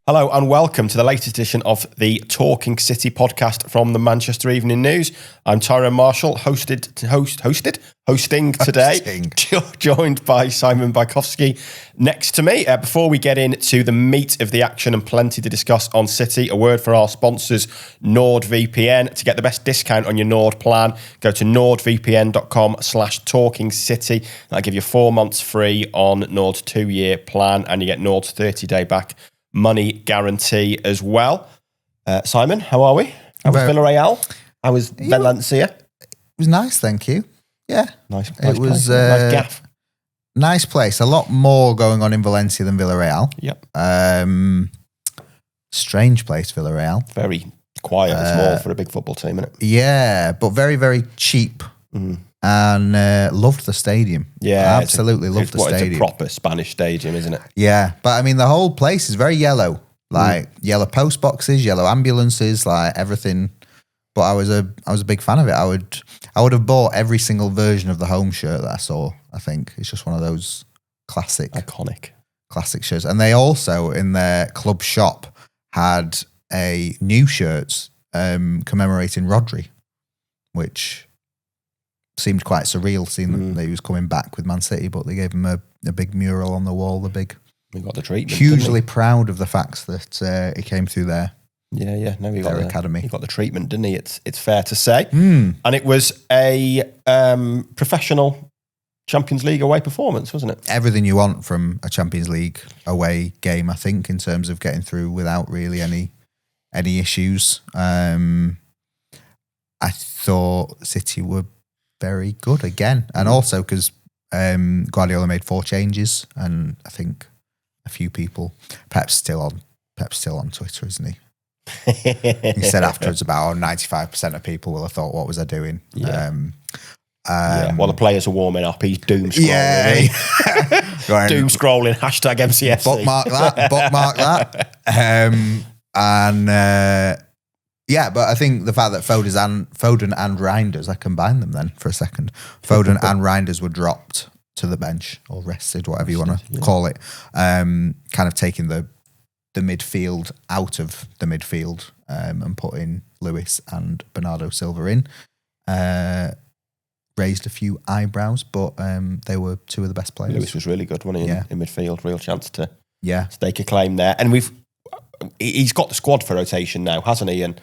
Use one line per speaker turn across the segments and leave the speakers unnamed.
Hello and welcome to the latest edition of the Talking City podcast from the Manchester Evening News. I'm Tyrone Marshall, hosting today, joined by Simon Bajkowski next to me. Before we get into the meat of the action and plenty to discuss on City, a word for our sponsors, NordVPN. To get the best discount on your Nord plan, go to nordvpn.com/talkingcity. That'll give you 4 months free on Nord's 2-year plan, and you get Nord's 30-day back money guarantee as well. Simon, how are we? How was Villarreal? How was Valencia?
It was nice, thank you. Yeah.
Nice
it was
nice gaff.
Nice place. A lot more going on in Valencia than Villarreal.
Yep.
Strange place, Villarreal.
Very quiet and small for a big football team, isn't it?
Yeah, but very, very cheap. And loved the stadium.
Yeah,
absolutely loved the stadium.
It's a proper Spanish stadium, isn't it?
Yeah, but I mean the whole place is very yellow, like yellow post boxes, yellow ambulances, like everything. But I was a big fan of it. I would have bought every single version of the home shirt that I saw. I think it's just one of those
iconic
shirts. And they also in their club shop had a new shirt commemorating Rodri, which seemed quite surreal seeing that he was coming back with Man City, but they gave him a big mural on the wall.
He got the treatment.
Hugely proud of the fact that he came through there.
Yeah. No, he got
their academy.
He got the treatment, didn't he? It's fair to say. And it was a professional Champions League away performance, wasn't it?
Everything you want from a Champions League away game, I think, in terms of getting through without really any issues. I thought City were very good again, and also because Guardiola made 4 changes, and I think a few people, Pep's still on Twitter, isn't he? He said afterwards about 95% of people will have thought, "What was I doing?"
Yeah. While the players are warming up, he's doom scrolling. Yeah, doom scrolling. #MCFC.
Bookmark that. Yeah, but I think the fact that Foden and Reinders, I combined them then for a second. Foden and Reinders were dropped to the bench or rested, whatever you want to call it. Kind of taking the midfield out of the midfield and putting Lewis and Bernardo Silva in. Raised a few eyebrows, but they were 2 of the best players.
Lewis was really good, wasn't he, in midfield? Real chance to stake a claim there. And he's got the squad for rotation now, hasn't he? And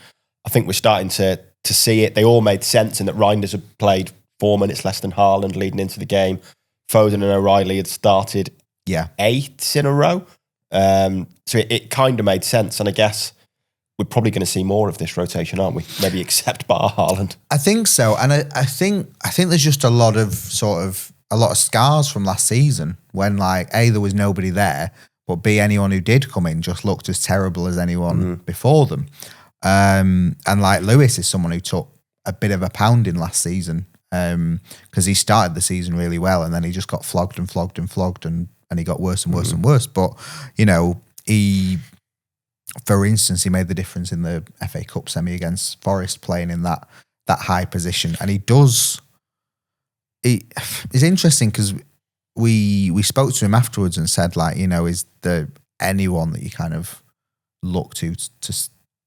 I think we're starting to see it. They all made sense in that Reinders had played 4 minutes less than Haaland leading into the game. Foden and O'Reilly had started 8 in a row. So it kind of made sense. And I guess we're probably going to see more of this rotation, aren't we? Maybe except bar Haaland.
I think so. And I think there's just a lot of scars from last season when A, there was nobody there, but B, anyone who did come in just looked as terrible as anyone before them. And Lewis is someone who took a bit of a pounding last season because he started the season really well and then he just got flogged and he got worse and worse and worse. But, he, for instance, he made the difference in the FA Cup semi against Forest playing in that high position. And it's interesting because we spoke to him afterwards and said, is there anyone that you kind of look to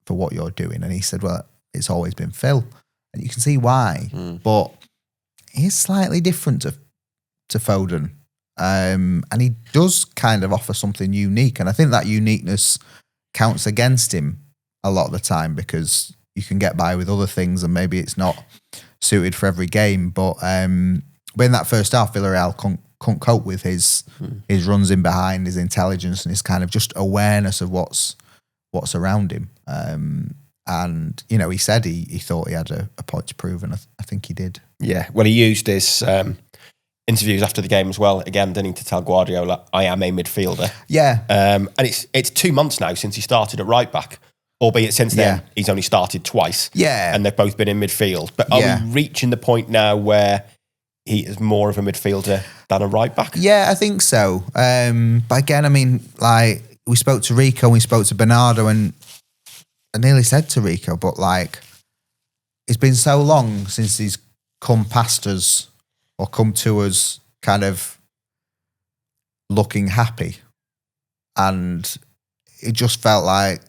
for what you're doing? And he said, well, it's always been Phil. And you can see why. But he's slightly different to Foden. And he does kind of offer something unique. And I think that uniqueness counts against him a lot of the time because you can get by with other things and maybe it's not suited for every game. But in that first half, Villarreal couldn't cope with his runs in behind, his intelligence, and his kind of just awareness of what's around him. And he said he thought he had a point to prove, and I think he did.
Yeah, well, he used his interviews after the game as well. Again, didn't need to tell Guardiola, "I am a midfielder."
Yeah,
and it's 2 months now since he started at right back. Albeit since then he's only started twice. Yeah, and they've both been in midfield. But are we reaching the point now where he is more of a midfielder than a right back? Yeah,
I think so. But again, I mean, we spoke to Rico, we spoke to Bernardo, and I nearly said to Rico, but it's been so long since he's come past us or come to us kind of looking happy. And it just felt like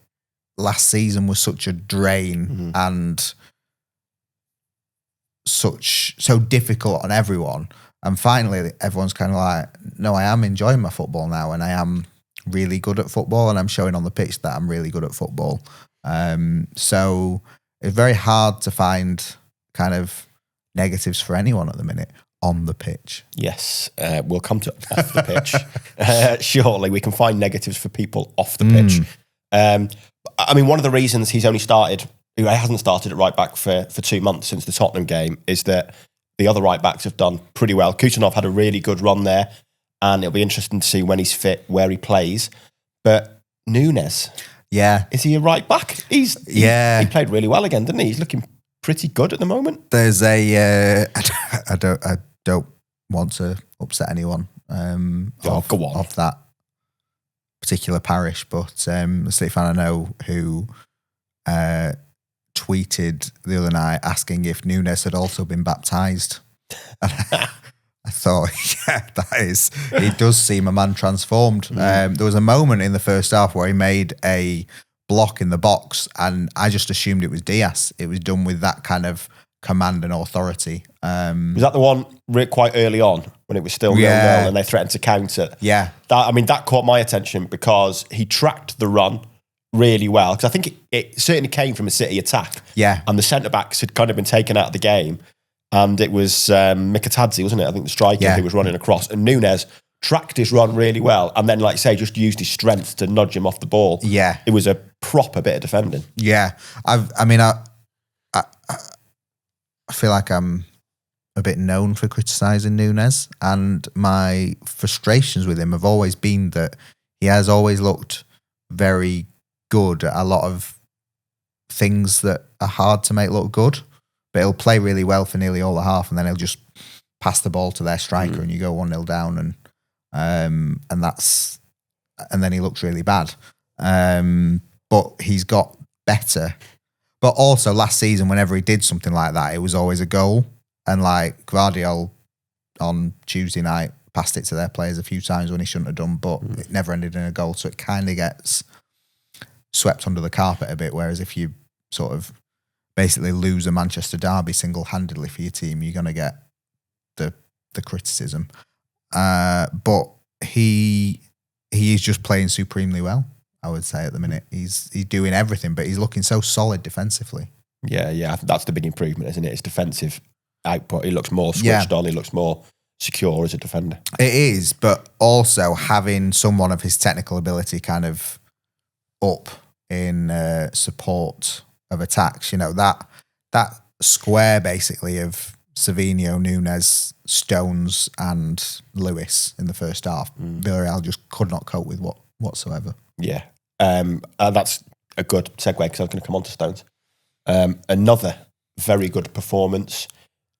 last season was such a drain and so difficult on everyone. And finally, everyone's kind of like, no, I am enjoying my football now, and I am really good at football, and I'm showing on the pitch that I'm really good at football. So it's very hard to find kind of negatives for anyone at the minute on the pitch.
Yes, we'll come to off the pitch shortly. We can find negatives for people off the pitch. I mean, one of the reasons he hasn't started at right back for 2 months since the Tottenham game is that the other right backs have done pretty well. Kutanov had a really good run there, and it'll be interesting to see when he's fit where he plays. But Nunes, is he a right back? He played really well again, didn't he? He's looking pretty good at the moment.
There's I don't want to upset anyone of that particular parish, but the City fan I know who tweeted the other night asking if Nunes had also been baptised. I thought, he does seem a man transformed. There was a moment in the first half where he made a block in the box, and I just assumed it was Diaz. It was done with that kind of command and authority.
Was that the one quite early on when it was still 0-0 and they threatened to counter?
Yeah.
That caught my attention because he tracked the run really well, because I think it certainly came from a City attack.
Yeah.
And the centre-backs had kind of been taken out of the game, and it was Mikatadze, wasn't it? I think the striker who was running across, and Nunes tracked his run really well, and then, like you say, just used his strength to nudge him off the ball.
Yeah.
It was a proper bit of defending.
Yeah. I feel like I'm a bit known for criticising Nunes, and my frustrations with him have always been that he has always looked very good at a lot of things that are hard to make look good, but he'll play really well for nearly all the half, and then he'll just pass the ball to their striker and you go 1-0 down, and then he looks really bad. But he's got better. But also last season, whenever he did something like that, it was always a goal. And like Gvardiol on Tuesday night passed it to their players a few times when he shouldn't have done, but it never ended in a goal. So it kind of gets swept under the carpet a bit. Whereas if you sort of basically lose a Manchester derby single-handedly for your team, you're going to get the criticism. But he is just playing supremely well, I would say, at the minute. He's doing everything, but he's looking so solid defensively.
Yeah, that's the big improvement, isn't it? His defensive output. He looks more switched on. He looks more secure as a defender.
It is, but also having someone of his technical ability kind of up in support of attacks. You know, that square basically of Savinho, Nunes, Stones and Lewis in the first half, Villarreal just could not cope with whatsoever.
Yeah, that's a good segue because I was going to come on to Stones. Another very good performance.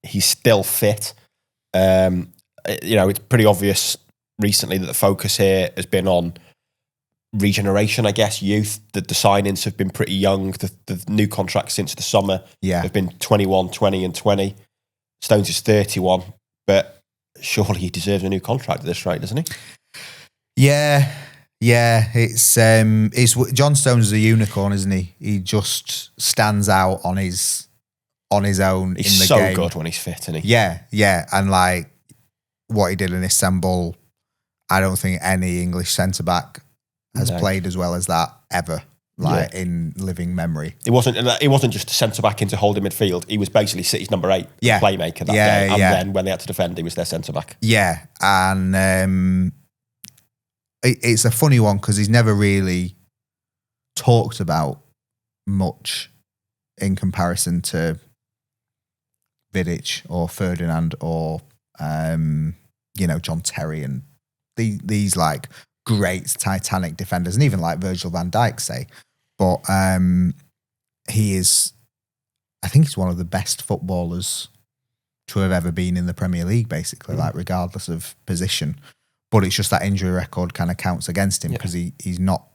He's still fit. It's pretty obvious recently that the focus here has been on regeneration, I guess, youth. The signings have been pretty young. The new contracts since the summer have been 21, 20 and 20. Stones is 31, but surely he deserves a new contract at this rate, doesn't he?
Yeah. It's John Stones is a unicorn, isn't he? He just stands out on his own
he's
in the
so
game.
Good when he's fit, isn't he?
Yeah, and like what he did in Istanbul, I don't think any English centre back has played as well as that ever. In living memory. It
wasn't just a centre back into holding midfield. He was basically City's number 8 playmaker that day. And then when they had to defend, he was their centre back.
Yeah, and it's a funny one because he's never really talked about much in comparison to Vidic or Ferdinand or John Terry and these like great Titanic defenders, and even like Virgil van Dijk, say. But he is, I think he's one of the best footballers to have ever been in the Premier League, basically, like regardless of position. But it's just that injury record kind of counts against him because he's not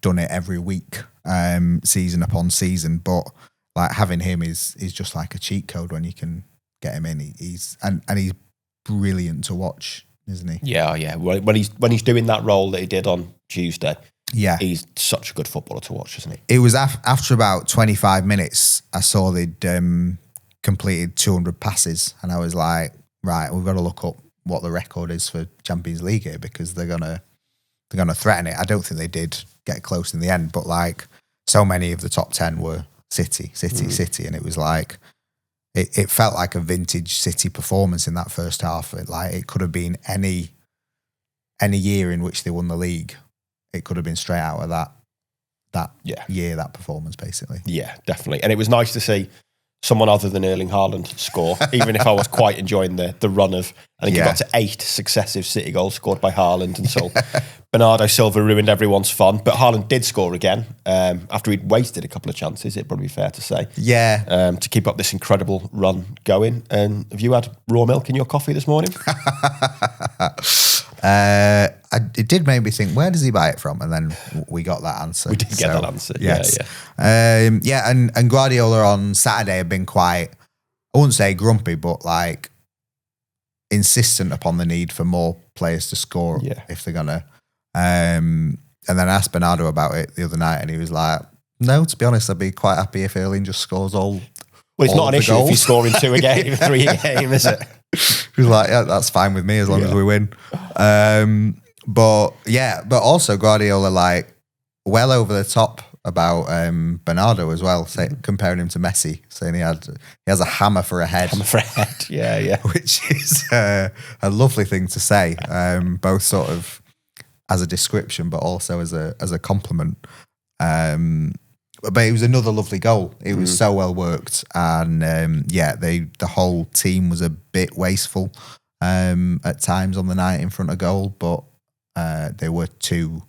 done it every week, season upon season. But like having him is just like a cheat code when you can get him in. He's brilliant to watch, isn't he?
Yeah. When he's doing that role that he did on Tuesday,
Yeah.
He's such a good footballer to watch, isn't he?
It was after about 25 minutes, I saw they'd completed 200 passes, and I was like, right, we've got to look up what the record is for Champions League here, because they're gonna threaten it. I don't think they did get close in the end, but like so many of the top 10 were City, and it was like it felt like a vintage City performance in that first half. It could have been any year in which they won the league. It could have been straight out of that year, that performance, basically.
Yeah, definitely. And it was nice to see someone other than Erling Haaland score, even if I was quite enjoying the run of, I think he got to 8 successive City goals scored by Haaland, and so Bernardo Silva ruined everyone's fun. But Haaland did score again after he'd wasted a couple of chances, it'd probably be fair to say.
Yeah.
To keep up this incredible run going. And have you had raw milk in your coffee this morning?
It did make me think, where does he buy it from? And then we got that answer.
We did get that answer.
Yes.
Yeah.
And Guardiola on Saturday had been quite, I wouldn't say grumpy, but like insistent upon the need for more players to score if they're gonna. And then I asked Bernardo about it the other night, and he was like, no, to be honest, I'd be quite happy if Erling just scores all.
Well, it's not an issue if he's scoring 2 a game, 3 a game, is it?
He was like, yeah, that's fine with me as long as we win. But also Guardiola like well over the top about Bernardo as well, comparing him to Messi, saying he has a hammer for a head.
Yeah.
Which is a lovely thing to say, both sort of as a description, but also as a compliment. But it was another lovely goal. It was so well worked, and the whole team was a bit wasteful at times on the night in front of goal, but there were 2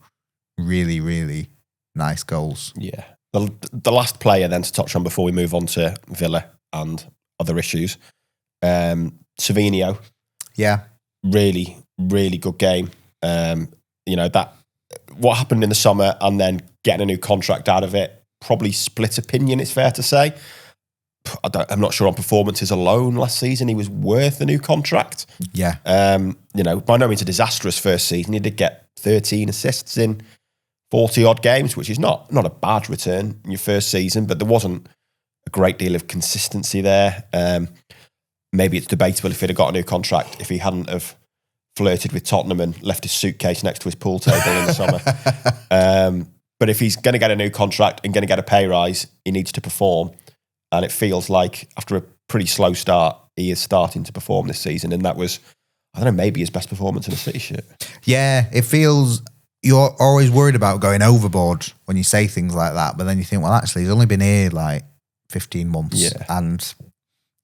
really, really nice goals.
Yeah. The last player then to touch on before we move on to Villa and other issues, Savinho.
Yeah.
Really, really good game. That what happened in the summer and then getting a new contract out of it, probably split opinion, it's fair to say. I'm not sure on performances alone last season he was worth a new contract.
Yeah.
By no means a disastrous first season. He did get 13 assists in 40 odd games, which is not a bad return in your first season, but there wasn't a great deal of consistency there. Maybe it's debatable if he'd have got a new contract if he hadn't have flirted with Tottenham and left his suitcase next to his pool table in the summer. But if he's going to get a new contract and going to get a pay rise, he needs to perform. And it feels like after a pretty slow start, he is starting to perform this season. And that was, I don't know, maybe his best performance in a City shirt. Yeah,
it feels, you're always worried about going overboard when you say things like that. But then you think, well, actually, he's only been here like 15 months. Yeah. And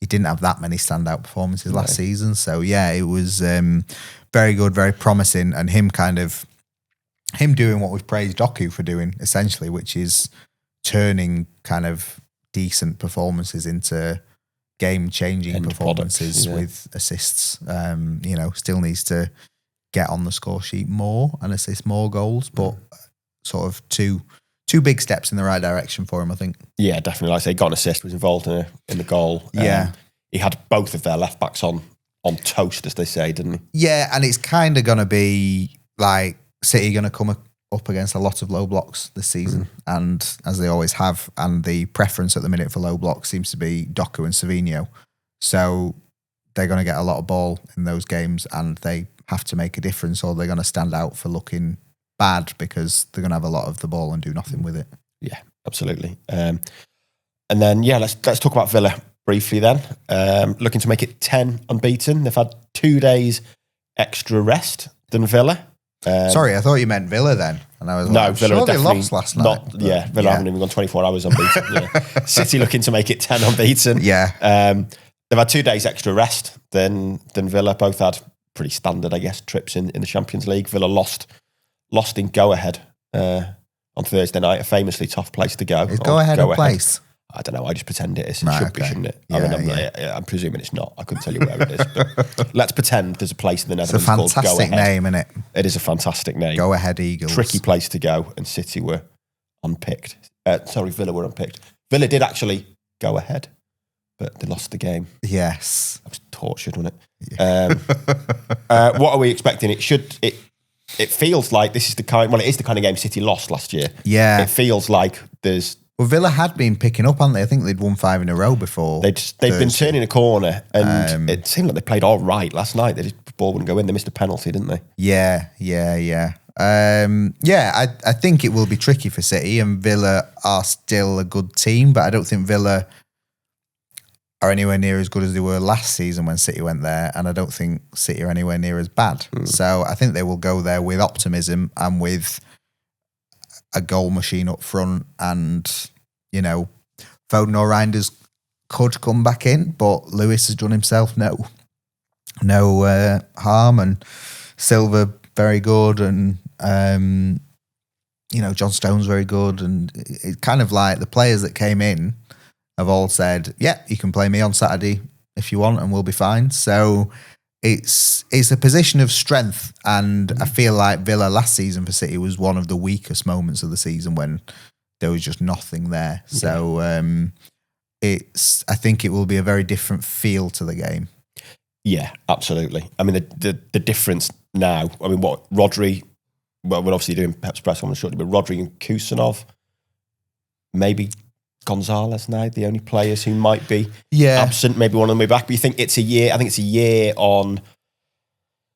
he didn't have that many standout performances last season. So, yeah, it was very good, very promising. And him doing what we've praised Doku for doing, essentially, which is turning kind of decent performances into game-changing performances with assists. Still needs to get on the score sheet more and assist more goals, but sort of two big steps in the right direction for him, I think.
Yeah, definitely. Like I say, got an assist, was involved in the goal. He had both of their left-backs on toast, as they say, didn't he?
Yeah, and it's kind of going to be like City going to come up against a lot of low blocks this season, and as they always have, and the preference at the minute for low blocks seems to be Doku and Savinho. So they're going to get a lot of ball in those games, and they have to make a difference, or they're going to stand out for looking bad because they're going to have a lot of the ball and do nothing with it.
Yeah, absolutely. And then let's talk about Villa briefly then. Looking to make it 10 unbeaten. They've had 2 days extra rest than Villa.
Sorry, I thought you meant Villa then. And I was
no, Villa
sure
definitely
they lost last night.
Villa haven't even gone 24 hours unbeaten. City looking to make it 10 unbeaten.
Yeah.
They've had 2 days extra rest than Villa. Both had pretty standard, I guess, trips in the Champions League. Villa lost in go-ahead on Thursday night, a famously tough place to go.
Is go-ahead a place?
I don't know. I just pretend it is. It should be, shouldn't it? I'm presuming it's not. I couldn't tell you where it is. But let's pretend there's a place in the Netherlands called Go Ahead.
It's a fantastic name, isn't it?
It is a fantastic name.
Go Ahead Eagles.
Tricky place to go, and City were unpicked. Villa were unpicked. Villa did actually go ahead, but they lost the game.
Yes.
That was tortured, wasn't it? Yeah. What are we expecting? it feels like this is it is the kind of game City lost last year.
Yeah.
It feels like there's...
Well, Villa had been picking up, hadn't they? I think they'd won 5 in a row before.
They've been turning a corner, and it seemed like they played all right last night. The ball wouldn't go in. They missed a penalty, didn't they?
Yeah. I think it will be tricky for City, and Villa are still a good team, but I don't think Villa are anywhere near as good as they were last season when City went there, and I don't think City are anywhere near as bad. So I think they will go there with optimism and with a goal machine up front, and, Foden or Reinders could come back in, but Lewis has done himself no harm, and Silva very good, and John Stone's very good, and it's kind of like the players that came in have all said, yeah, you can play me on Saturday if you want and we'll be fine. So it's a position of strength, and I feel like Villa last season for City was one of the weakest moments of the season when there was just nothing there. So I think it will be a very different feel to the game.
Yeah, absolutely. I mean, the difference now, what Rodri, well, we're obviously doing Pep's press conference shortly, but Rodri and Kusanov, maybe Gonzalez now, the only players who might be absent, maybe one of them will be back. But you think it's a year, I think it's a year on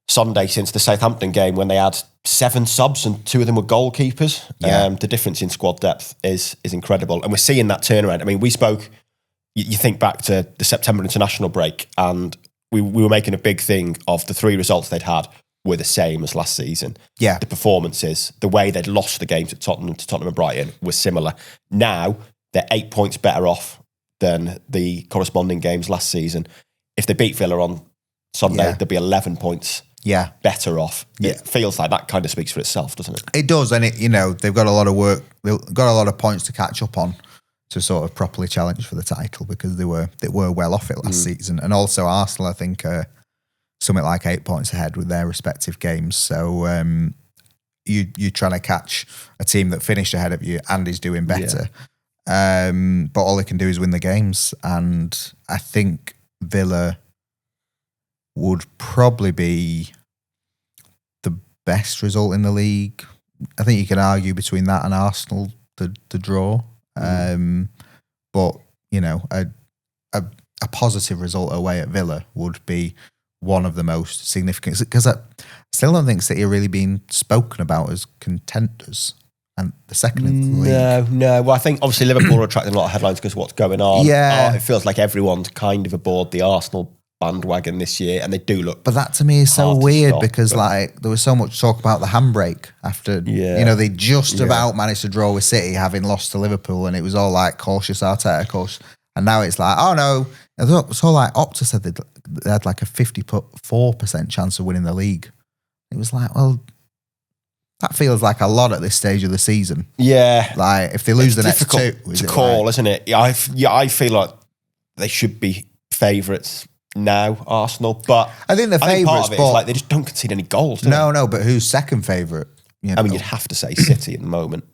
Sunday since the Southampton game when they had 7 subs and 2 of them were goalkeepers.
Yeah.
The difference in squad depth is incredible. And we're seeing that turnaround. I mean, we spoke, you think back to the September international break, and we were making a big thing of the 3 results they'd had were the same as last season.
Yeah.
The performances, the way they'd lost the games at Tottenham and Brighton was similar. Now, they're 8 points better off than the corresponding games last season. If they beat Villa on Sunday, they'll be 11 points better off. It feels like that kind of speaks for itself, doesn't it?
It does, and they've got a lot of work, they've got a lot of points to catch up on to sort of properly challenge for the title, because they were well off it last season. And also Arsenal, I think, something like 8 points ahead with their respective games. So you're trying to catch a team that finished ahead of you and is doing better. But all they can do is win the games. And I think Villa would probably be the best result in the league. I think you can argue between that and Arsenal, the draw. But, a positive result away at Villa would be one of the most significant, because I still don't think City are really being spoken about as contenders and the second in the league.
No. Well, I think obviously Liverpool are attracting a lot of headlines because of what's going on.
Yeah.
It feels like everyone's kind of aboard the Arsenal bandwagon this year, and they do look.
But that to me is so weird, because there was so much talk about the handbrake after, they just about managed to draw with City, having lost to Liverpool, and it was all like cautious Arteta, cautious. And now it's like, oh no, it's all like Opta said they had like a 54% chance of winning the league. It was like, well, that feels like a lot at this stage of the season.
Yeah.
Like if they lose the next 2.
It's to call, isn't it? I feel like they should be favourites now, Arsenal. But
I think the favourites,
part of it is like they just don't concede any goals, do they?
No, but who's second favourite?
You'd have to say City at the moment.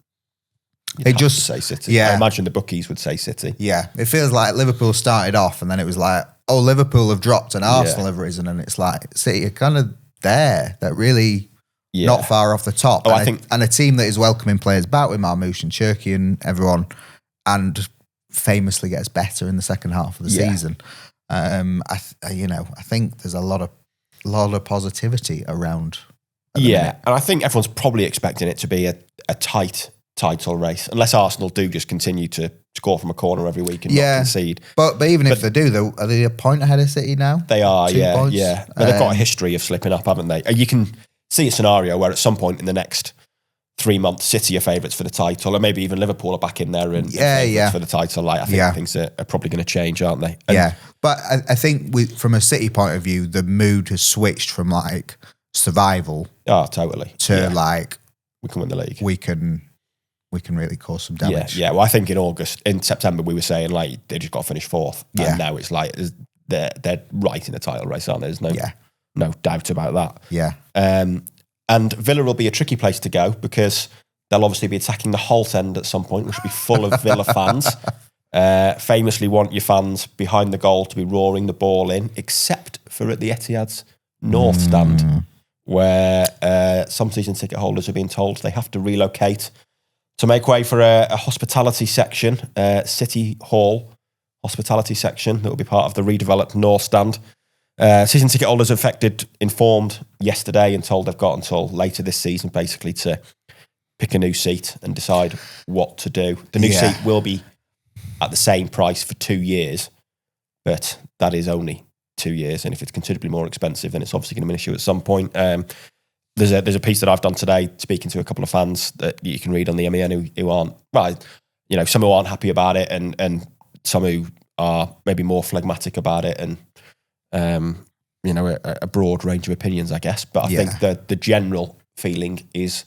You'd have to say City.
Yeah.
I imagine the bookies would say City.
Yeah. It feels like Liverpool started off and then it was like, oh, Liverpool have dropped and Arsenal have risen, and it's like City are kind of there. They're really not far off the top.
Oh,
and a team that is welcoming players back with Marmoush and Cherki and everyone, and famously gets better in the second half of the season. I think there's a lot of positivity around.
Yeah, and I think everyone's probably expecting it to be a tight title race, unless Arsenal do just continue to score from a corner every week and not concede.
But even if they do, though, are they a point ahead of City now?
They are,
2 points?
yeah. But they've got a history of slipping up, haven't they? You can see a scenario where at some point in the next 3 months, City are favourites for the title, or maybe even Liverpool are back in there and favourites for the title. I think things are probably going to change, aren't they? And
but I think from a City point of view, the mood has switched from like survival
totally
to like
we can win the league.
We can really cause some damage.
Yeah. Well, I think in September we were saying like they just got to finish 4th, and now it's like they're right in the title race, aren't they? There's no doubt about that.
Yeah.
And Villa will be a tricky place to go because they'll obviously be attacking the Holt end at some point, which will be full of Villa fans. Famously want your fans behind the goal to be roaring the ball in, except for at the Etihad's North stand, where some season ticket holders are being told they have to relocate to make way for a hospitality section, City Hall hospitality section that will be part of the redeveloped North Stand. Season ticket holders informed yesterday and told they've got until later this season basically to pick a new seat and decide what to do. The new seat will be at the same price for 2 years, but that is only 2 years. And if it's considerably more expensive, then it's obviously going to be an issue at some point. There's a piece that I've done today speaking to a couple of fans that you can read on the MEN who aren't, some who aren't happy about it and some who are maybe more phlegmatic about it and, a broad range of opinions, I guess. But I think the general feeling is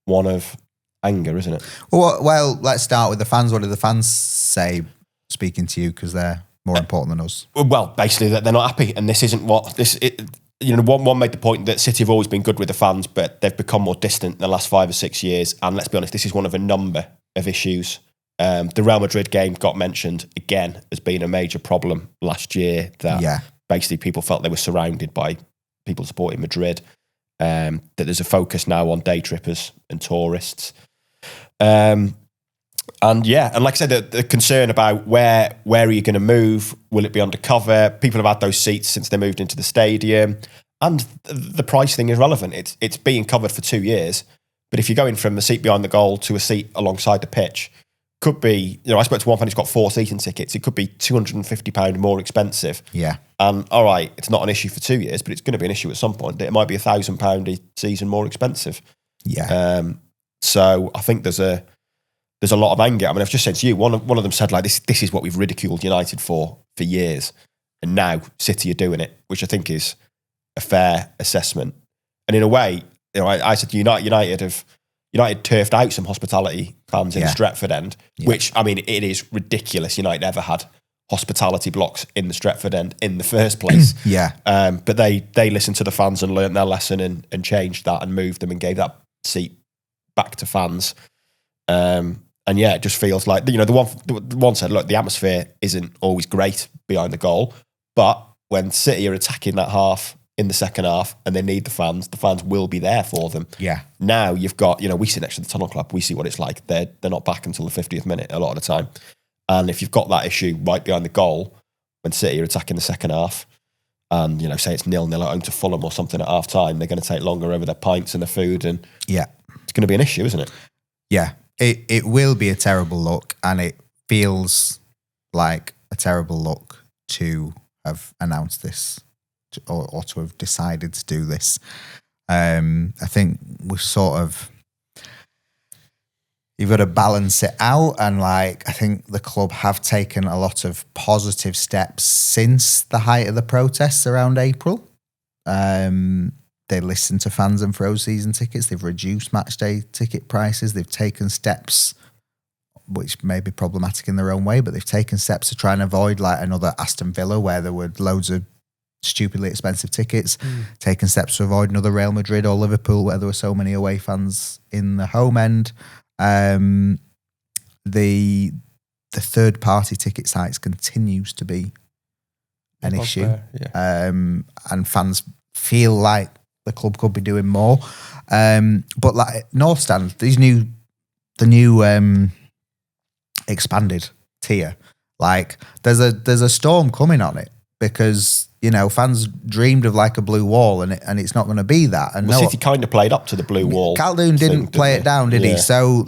one of anger, isn't it?
Well, let's start with the fans. What do the fans say speaking to you? Because they're more important than us.
Well, basically that they're not happy, and this isn't what this. One made the point that City have always been good with the fans, but they've become more distant in the last 5 or 6 years. And let's be honest, this is one of a number of issues. The Real Madrid game got mentioned again as being a major problem last year. That basically people felt they were surrounded by people supporting Madrid. That there's a focus now on day trippers and tourists. And like I said, the concern about where are you going to move? Will it be undercover? People have had those seats since they moved into the stadium. And the price thing is relevant. It's being covered for 2 years. But if you're going from a seat behind the goal to a seat alongside the pitch, could be, I spoke to one fan who's got 4 season tickets. It could be £250 more expensive.
Yeah.
And all right, it's not an issue for 2 years, but it's going to be an issue at some point. It might be £1,000 a season more expensive.
Yeah.
So I think there's a lot of anger. I mean, I've just said to you, one of them said like this is what we've ridiculed United for years, and now City are doing it, which I think is a fair assessment. And in a way, I said United turfed out some hospitality fans in the Stretford end, which, I mean, it is ridiculous. United ever had hospitality blocks in the Stretford end in the first place. But they listened to the fans and learnt their lesson and changed that and moved them and gave that seat back to fans. It just feels like, the one said, look, the atmosphere isn't always great behind the goal, but when City are attacking that half in the second half and they need the fans will be there for them.
Yeah.
Now you've got, we sit next to the Tunnel Club, we see what it's like. They're not back until the 50th minute a lot of the time. And if you've got that issue right behind the goal, when City are attacking the second half, and, say it's 0-0 at home to Fulham or something at half time, they're going to take longer over their pints and their food. And it's going to be an issue, isn't it?
Yeah. It will be a terrible look, and it feels like a terrible look to have announced this or to have decided to do this. I think we've you've got to balance it out, and I think the club have taken a lot of positive steps since the height of the protests around April. They listened to fans and froze season tickets. They've reduced match day ticket prices. They've taken steps, which may be problematic in their own way, but they've taken steps to try and avoid another Aston Villa where there were loads of stupidly expensive tickets. Taken steps to avoid another Real Madrid or Liverpool where there were so many away fans in the home end. The third party ticket sites continues to be an issue. And fans feel like the club could be doing more. But North Stand, the new expanded tier, there's a storm coming on it because, fans dreamed of a blue wall and it's not going to be that. And
City kind of played up to the blue wall.
Calhoun didn't play it down, did he? So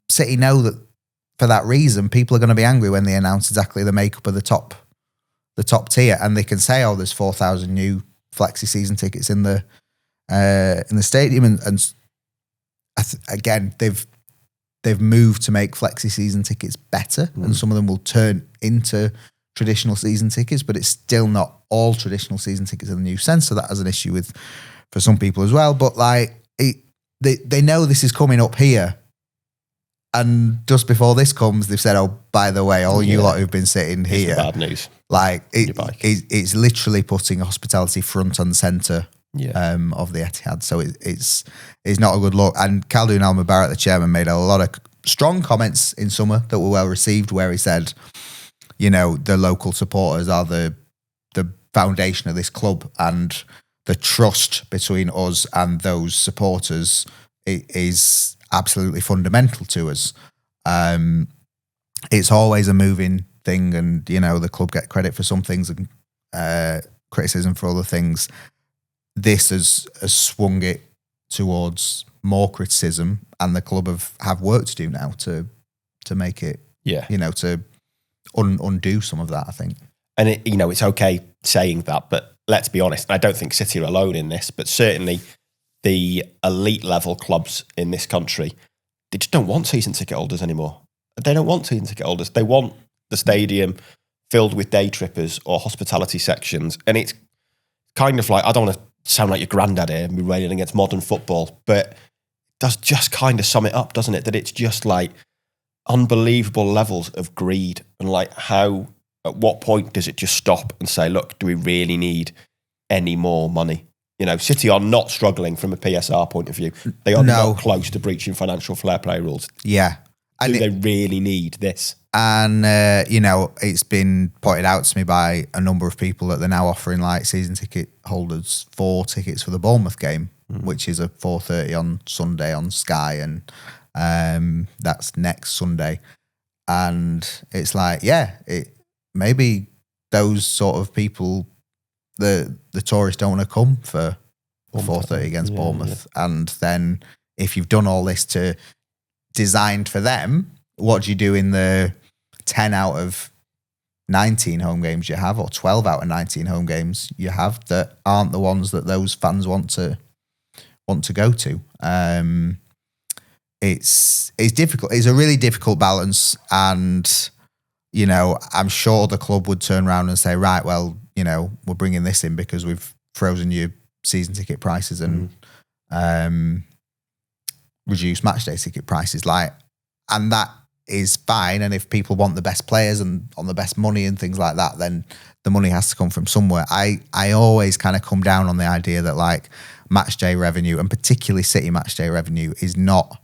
City know that for that reason, people are going to be angry when they announce exactly the makeup of the top tier, and they can say, "Oh, there's 4,000 new flexi season tickets in the stadium," and again, they've moved to make flexi season tickets better, and some of them will turn into traditional season tickets, but it's still not all traditional season tickets in the new sense. So that has an issue for some people as well. But they know this is coming up here. And just before this comes, they've said, "Oh, by the way, all you lot who've been sitting here,
bad news."
It's literally putting hospitality front and centre of the Etihad. So it's not a good look. And Khaldoon Al-Mubarak, the chairman, made a lot of strong comments in summer that were well received, where he said, the local supporters are the foundation of this club, and the trust between us and those supporters is absolutely fundamental to us. It's always a moving thing, and the club get credit for some things and criticism for other things. This has swung it towards more criticism, and the club have work to do now to make it, to undo some of that, I think.
And it's okay saying that, but let's be honest, I don't think City are alone in this, but certainly the elite level clubs in this country, they just don't want season ticket holders anymore. They don't want season ticket holders. They want the stadium filled with day trippers or hospitality sections. And it's kind of like, I don't want to sound like your granddad here and be railing against modern football, but it does just kind of sum it up, doesn't it? That it's just like unbelievable levels of greed, and like at what point does it just stop and say, look, do we really need any more money? City are not struggling from a PSR point of view. They are not close to breaching financial fair play rules.
Yeah.
Do they really need this?
And, it's been pointed out to me by a number of people that they're now offering like season ticket holders 4 tickets for the Bournemouth game, which is a 4:30 on Sunday on Sky, and that's next Sunday. And it's like, maybe those sort of people, the tourists don't want to come for 4:30 against Bournemouth. Yeah. And then if you've done all this designed for them, what do you do in the 10 out of 19 home games you have, or 12 out of 19 home games you have that aren't the ones that those fans want to go to? It's difficult. It's a really difficult balance, and I'm sure the club would turn around and say, right, well, we're bringing this in because we've frozen your season ticket prices and reduced matchday ticket prices, and that is fine. And if people want the best players and on the best money and things like that, then the money has to come from somewhere. I always kind of come down on the idea that matchday revenue, and particularly City matchday revenue, is not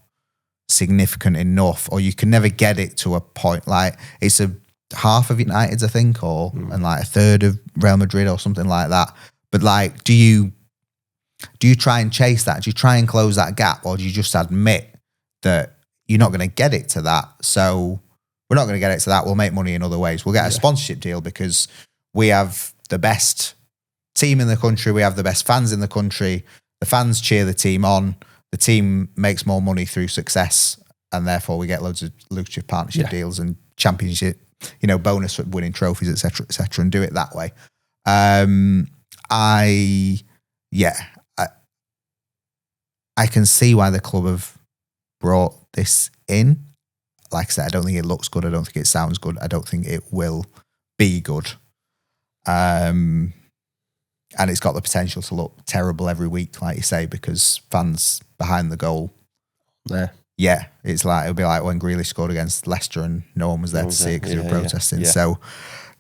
significant enough, or you can never get it to a point. It's a half of United's, I think, and a third of Real Madrid or something like that. But do you try and chase that? Do you try and close that gap, or do you just admit that you're not going to get it to that? So we're not going to get it to that. We'll make money in other ways. We'll get a sponsorship deal because we have the best team in the country. We have the best fans in the country. The fans cheer the team on. The team makes more money through success, and therefore we get loads of lucrative partnership deals and championship, bonus for winning trophies, etc., and do it that way. I can see why the club have brought this in. Like I said, I don't think it looks good. I don't think it sounds good. I don't think it will be good. And it's got the potential to look terrible every week, like you say, because fans behind the goal. Yeah, it'll be like when Grealish scored against Leicester and no one was there to see it because they were protesting. Yeah. So,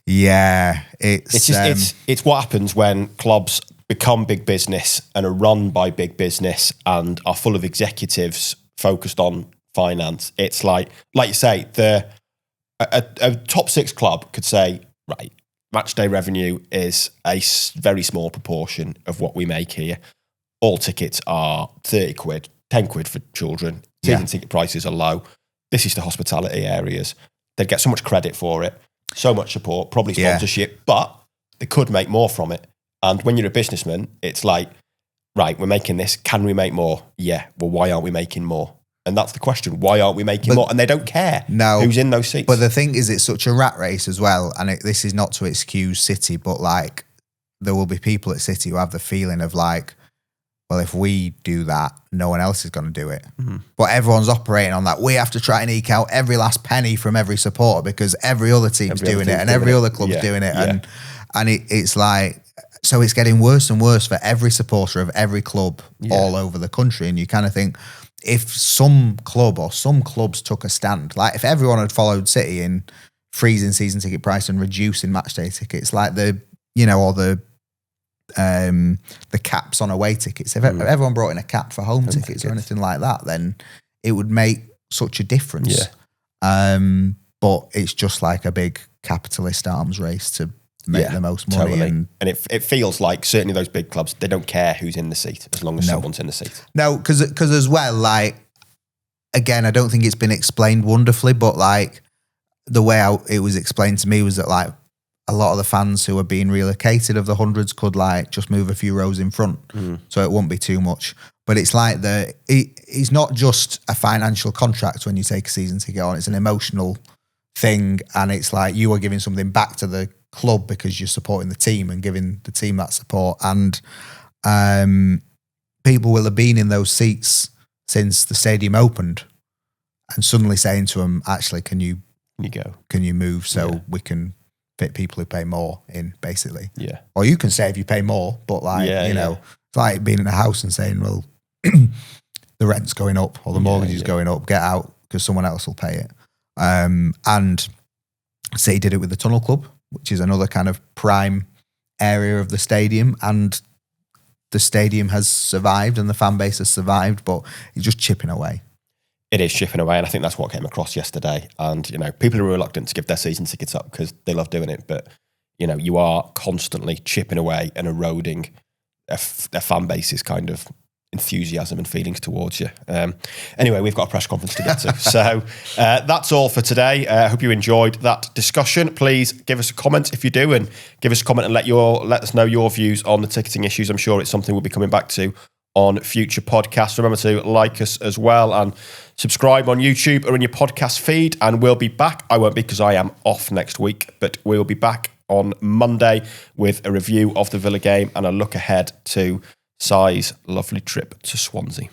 it's what happens when clubs become big business and are run by big business and are full of executives focused on finance. It's like you say, a top 6 club could say, right, matchday revenue is a very small proportion of what we make here. All tickets are 30 quid, 10 quid for children. Season ticket prices are low. This is the hospitality areas. They'd get so much credit for it, so much support, probably sponsorship, but they could make more from it. And when you're a businessman, it's like, right, we're making this. Can we make more? Yeah. Well, why aren't we making more? And that's the question. Why aren't we making more? And they don't care who's in those seats.
But the thing is, it's such a rat race as well. And this is not to excuse City, but there will be people at City who have the feeling of well, if we do that, no one else is going to do it. Mm-hmm. But everyone's operating on that. We have to try and eke out every last penny from every supporter because every other team's doing it and every other club's doing it. Yeah. And it's so it's getting worse and worse for every supporter of every club all over the country. And you kind of think, if some club or some clubs took a stand, if everyone had followed City in freezing season ticket price and reducing matchday tickets, the caps on away tickets. If everyone brought in a cap for home tickets or anything like that, then it would make such a difference. Yeah. But it's just like a big capitalist arms race to make the most money.
Totally.
And
it feels like certainly those big clubs, they don't care who's in the seat as long as someone's in the seat.
No, because as well, like, again, I don't think it's been explained wonderfully, but like the way it was explained to me was that like a lot of the fans who are being relocated of the hundreds could like just move a few rows in front, so it won't be too much. But it's like it's not just a financial contract when you take a season ticket on; it's an emotional thing, and it's like you are giving something back to the club because you're supporting the team and giving the team that support. And people will have been in those seats since the stadium opened, and suddenly saying to them, "Actually, can you move so we can fit people who pay more in, basically?"
Yeah.
Or you can save, you pay more, but like you know, it's like being in a house and saying, "Well, the rent's going up or the mortgage is going up. Get out because someone else will pay it." And City did it with the Tunnel Club, which is another kind of prime area of the stadium, and the stadium has survived and the fan base has survived, but it's just chipping away.
It is chipping away, and I think that's what came across yesterday. And, you know, people are reluctant to give their season tickets up because they love doing it, but, you know, you are constantly chipping away and eroding a fan base's kind of enthusiasm and feelings towards you. Anyway, we've got a press conference to get to. So that's all for today. I hope you enjoyed that discussion. Please give us a comment if you do, and give us a comment and let us know your views on the ticketing issues. I'm sure it's something we'll be coming back to on future podcasts. Remember to like us as well and subscribe on YouTube or in your podcast feed. And we'll be back. I won't be because I am off next week, but we'll be back on Monday with a review of the Villa game and a look ahead to Si's lovely trip to Swansea.